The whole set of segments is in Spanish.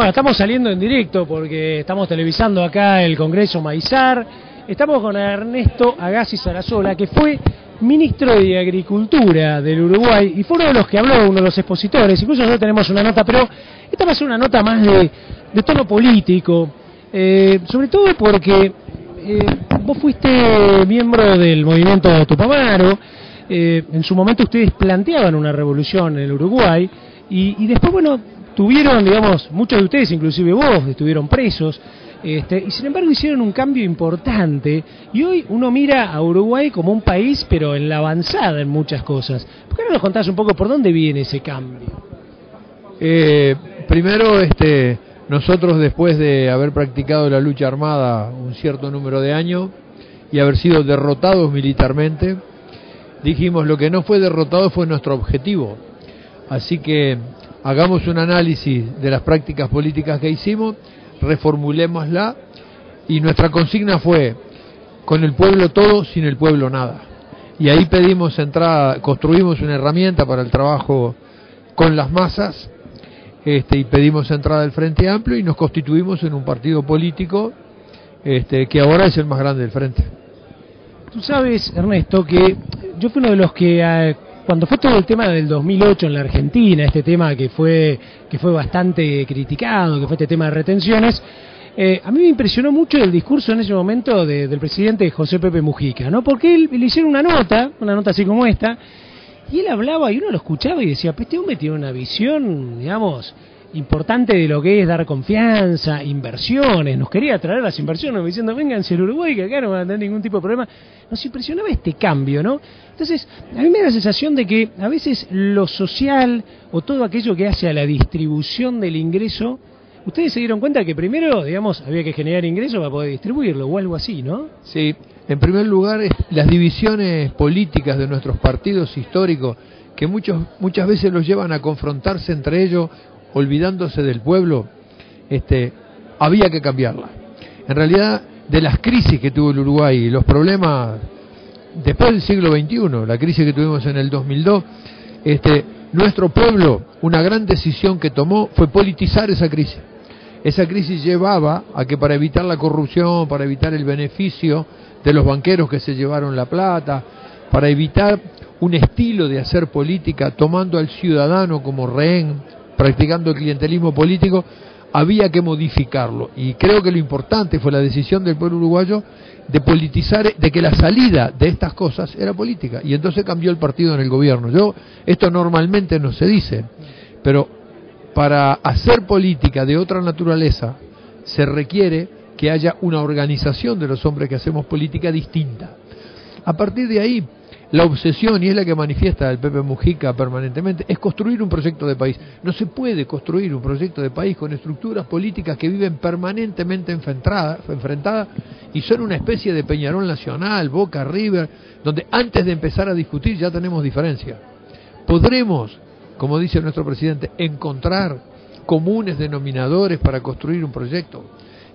Bueno, estamos saliendo en directo porque estamos televisando acá el Congreso Maizar. Estamos con Ernesto Agassi Sarasola, que fue ministro de Agricultura del Uruguay y fue uno de los que habló, uno de los expositores. Incluso nosotros tenemos una nota, pero esta va a ser una nota más de tono político, sobre todo porque vos fuiste miembro del movimiento Tupamaro. En su momento ustedes planteaban una revolución en el Uruguay y después, bueno, tuvieron, digamos, muchos de ustedes, inclusive vos, estuvieron presos, y sin embargo hicieron un cambio importante, y hoy uno mira a Uruguay como un país, pero en la avanzada en muchas cosas. ¿Por qué no nos contás un poco por dónde viene ese cambio? Primero, nosotros, después de haber practicado la lucha armada un cierto número de años y haber sido derrotados militarmente, dijimos, lo que no fue derrotado fue nuestro objetivo. Así que hagamos un análisis de las prácticas políticas que hicimos, reformulémosla, y nuestra consigna fue: con el pueblo todo, sin el pueblo nada. Y ahí pedimos entrada, construimos una herramienta para el trabajo con las masas, y pedimos entrada del Frente Amplio y nos constituimos en un partido político que ahora es el más grande del Frente. Tú sabes, Ernesto, que yo fui uno de los que cuando fue todo el tema del 2008 en la Argentina, este tema que fue bastante criticado, que fue este tema de retenciones, a mí me impresionó mucho el discurso en ese momento del presidente José Pepe Mujica, ¿no? Porque él le hicieron una nota así como esta, y él hablaba y uno lo escuchaba y decía, pues este hombre tiene una visión, digamos, importante de lo que es dar confianza, inversiones, nos quería traer las inversiones, diciendo, vénganse al Uruguay, que acá no van a tener ningún tipo de problema. Nos impresionaba este cambio, ¿no? Entonces, a mí me da la sensación de que a veces lo social, o todo aquello que hace a la distribución del ingreso, ustedes se dieron cuenta que primero, digamos, había que generar ingresos para poder distribuirlo, o algo así, ¿no? Sí, en primer lugar, las divisiones políticas de nuestros partidos históricos, que muchas veces los llevan a confrontarse entre ellos, olvidándose del pueblo, había que cambiarla. En realidad, de las crisis que tuvo el Uruguay y los problemas después del siglo XXI, la crisis que tuvimos en el 2002, nuestro pueblo, una gran decisión que tomó fue politizar esa crisis. Esa crisis llevaba a que, para evitar la corrupción, para evitar el beneficio de los banqueros que se llevaron la plata, para evitar un estilo de hacer política tomando al ciudadano como rehén, practicando el clientelismo político, había que modificarlo. Y creo que lo importante fue la decisión del pueblo uruguayo de politizar, de que la salida de estas cosas era política. Y entonces cambió el partido en el gobierno. Esto normalmente no se dice, pero para hacer política de otra naturaleza se requiere que haya una organización de los hombres que hacemos política distinta. A partir de ahí, la obsesión, y es la que manifiesta el Pepe Mujica permanentemente, es construir un proyecto de país. No se puede construir un proyecto de país con estructuras políticas que viven permanentemente enfrentadas y son una especie de Peñarol Nacional, Boca River, donde antes de empezar a discutir ya tenemos diferencia. Podremos, como dice nuestro presidente, encontrar comunes denominadores para construir un proyecto.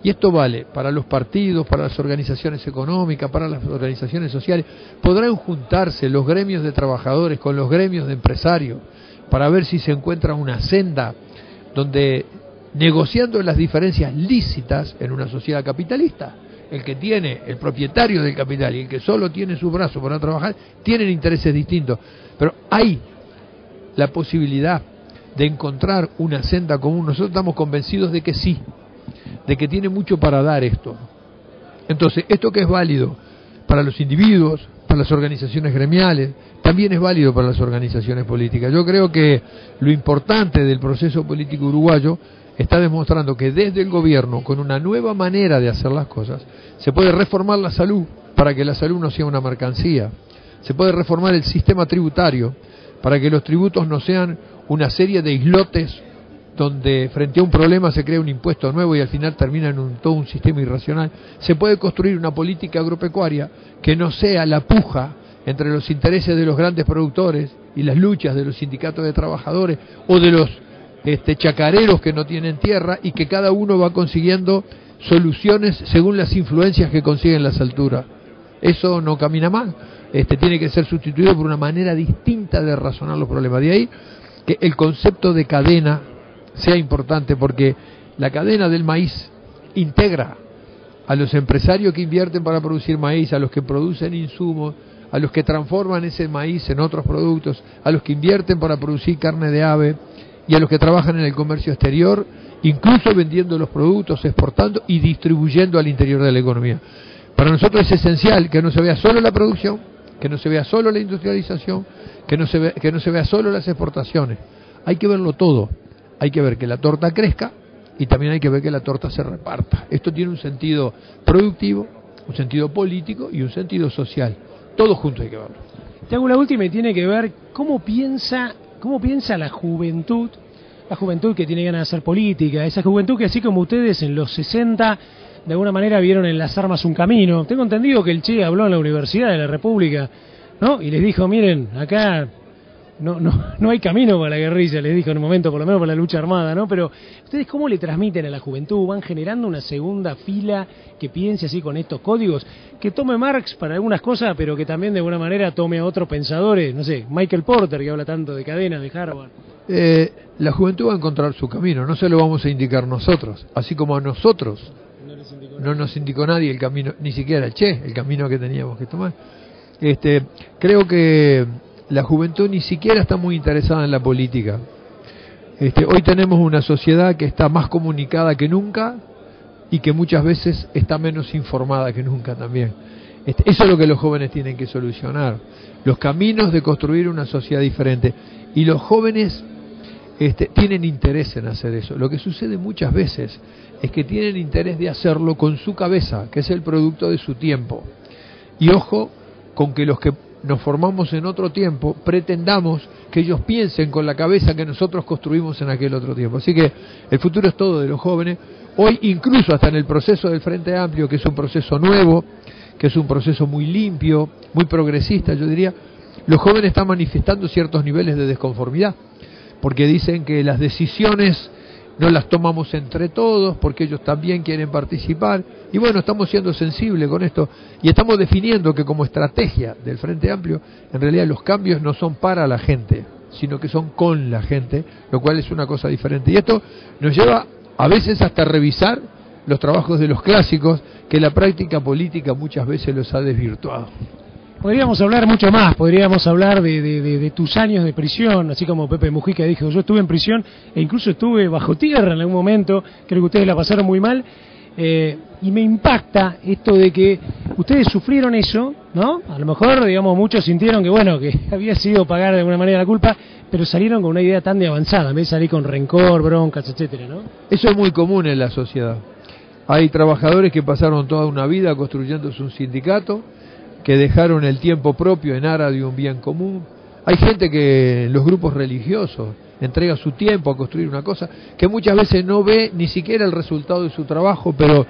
Y esto vale para los partidos, para las organizaciones económicas, para las organizaciones sociales. Podrán juntarse los gremios de trabajadores con los gremios de empresarios para ver si se encuentra una senda donde, negociando las diferencias lícitas en una sociedad capitalista, el que tiene, el propietario del capital y el que solo tiene sus brazos para trabajar, tienen intereses distintos. Pero hay la posibilidad de encontrar una senda común. Nosotros estamos convencidos de que sí, de que tiene mucho para dar esto. Entonces, esto que es válido para los individuos, para las organizaciones gremiales, también es válido para las organizaciones políticas. Yo creo que lo importante del proceso político uruguayo está demostrando que desde el gobierno, con una nueva manera de hacer las cosas, se puede reformar la salud para que la salud no sea una mercancía. Se puede reformar el sistema tributario para que los tributos no sean una serie de islotes donde frente a un problema se crea un impuesto nuevo y al final termina en todo un sistema irracional. Se puede construir una política agropecuaria que no sea la puja entre los intereses de los grandes productores y las luchas de los sindicatos de trabajadores o de los chacareros que no tienen tierra, y que cada uno va consiguiendo soluciones según las influencias que consiguen las alturas. Eso no camina más. Tiene que ser sustituido por una manera distinta de razonar los problemas. De ahí que el concepto de cadena sea importante, porque La cadena del maíz integra a los empresarios que invierten para producir maíz, a los que producen insumos, a los que transforman ese maíz en otros productos, a los que invierten para producir carne de ave y a los que trabajan en el comercio exterior, incluso vendiendo los productos, exportando y distribuyendo al interior de la economía. Para nosotros es esencial que no se vea solo la producción, que no se vea solo la industrialización, que no se vea solo las exportaciones. Hay que verlo todo. Hay que ver que la torta crezca y también hay que ver que la torta se reparta. Esto tiene un sentido productivo, un sentido político y un sentido social. Todo junto hay que verlo. Te hago la última y tiene que ver cómo piensa la juventud que tiene ganas de hacer política, esa juventud que así como ustedes en los 60 de alguna manera vieron en las armas un camino. Tengo entendido que el Che habló en la Universidad de la República, ¿no? Y les dijo, miren, acá no hay camino para la guerrilla, les dijo en un momento, por lo menos para la lucha armada, ¿no? Pero ustedes cómo le transmiten a la juventud, van generando una segunda fila que piense así con estos códigos, que tome Marx para algunas cosas, pero que también de alguna manera tome a otros pensadores, no sé, Michael Porter, que habla tanto de cadena, de Harvard. La juventud va a encontrar su camino, no se lo vamos a indicar nosotros, así como a nosotros no nos indicó nadie el camino, ni siquiera el Che, el camino que teníamos que tomar. Creo que la juventud ni siquiera está muy interesada en la política. Hoy tenemos una sociedad que está más comunicada que nunca y que muchas veces está menos informada que nunca también. Eso es lo que los jóvenes tienen que solucionar, los caminos de construir una sociedad diferente. Y los jóvenes tienen interés en hacer eso. Lo que sucede muchas veces es que tienen interés de hacerlo con su cabeza, que es el producto de su tiempo. Y ojo con que los que nos formamos en otro tiempo pretendamos que ellos piensen con la cabeza que nosotros construimos en aquel otro tiempo. Así que el futuro es todo de los jóvenes. Hoy incluso hasta en el proceso del Frente Amplio, que es un proceso nuevo, que es un proceso muy limpio, muy progresista, yo diría, los jóvenes están manifestando ciertos niveles de desconformidad, porque dicen que las decisiones no las tomamos entre todos, porque ellos también quieren participar, y bueno, estamos siendo sensibles con esto, y estamos definiendo que como estrategia del Frente Amplio, en realidad los cambios no son para la gente, sino que son con la gente, lo cual es una cosa diferente, y esto nos lleva a veces hasta revisar los trabajos de los clásicos, que la práctica política muchas veces los ha desvirtuado. Podríamos hablar mucho más, podríamos hablar de tus años de prisión, así como Pepe Mujica dijo, yo estuve en prisión e incluso estuve bajo tierra en algún momento, creo que ustedes la pasaron muy mal, y me impacta esto de que ustedes sufrieron eso, ¿no? A lo mejor, digamos, muchos sintieron que, bueno, que había sido pagar de alguna manera la culpa, pero salieron con una idea tan de avanzada, en vez de salir con rencor, broncas, etcétera, ¿no? Eso es muy común en la sociedad. Hay trabajadores que pasaron toda una vida construyéndose un sindicato, que dejaron el tiempo propio en aras de un bien común. Hay gente que en los grupos religiosos entrega su tiempo a construir una cosa que muchas veces no ve ni siquiera el resultado de su trabajo, pero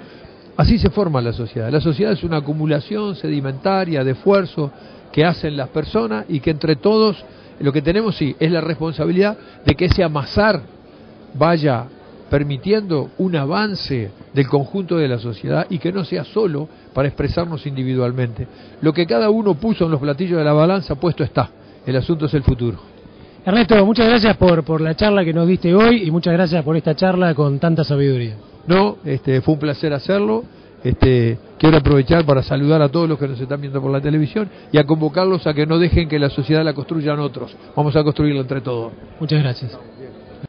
así se forma la sociedad. La sociedad es una acumulación sedimentaria de esfuerzo que hacen las personas y que entre todos lo que tenemos sí es la responsabilidad de que ese amasar vaya permitiendo un avance del conjunto de la sociedad y que no sea solo para expresarnos individualmente. Lo que cada uno puso en los platillos de la balanza, puesto está. El asunto es el futuro. Ernesto, muchas gracias por la charla que nos diste hoy y muchas gracias por esta charla con tanta sabiduría. No, fue un placer hacerlo. Quiero aprovechar para saludar a todos los que nos están viendo por la televisión y a convocarlos a que no dejen que la sociedad la construyan otros. Vamos a construirla entre todos. Muchas gracias.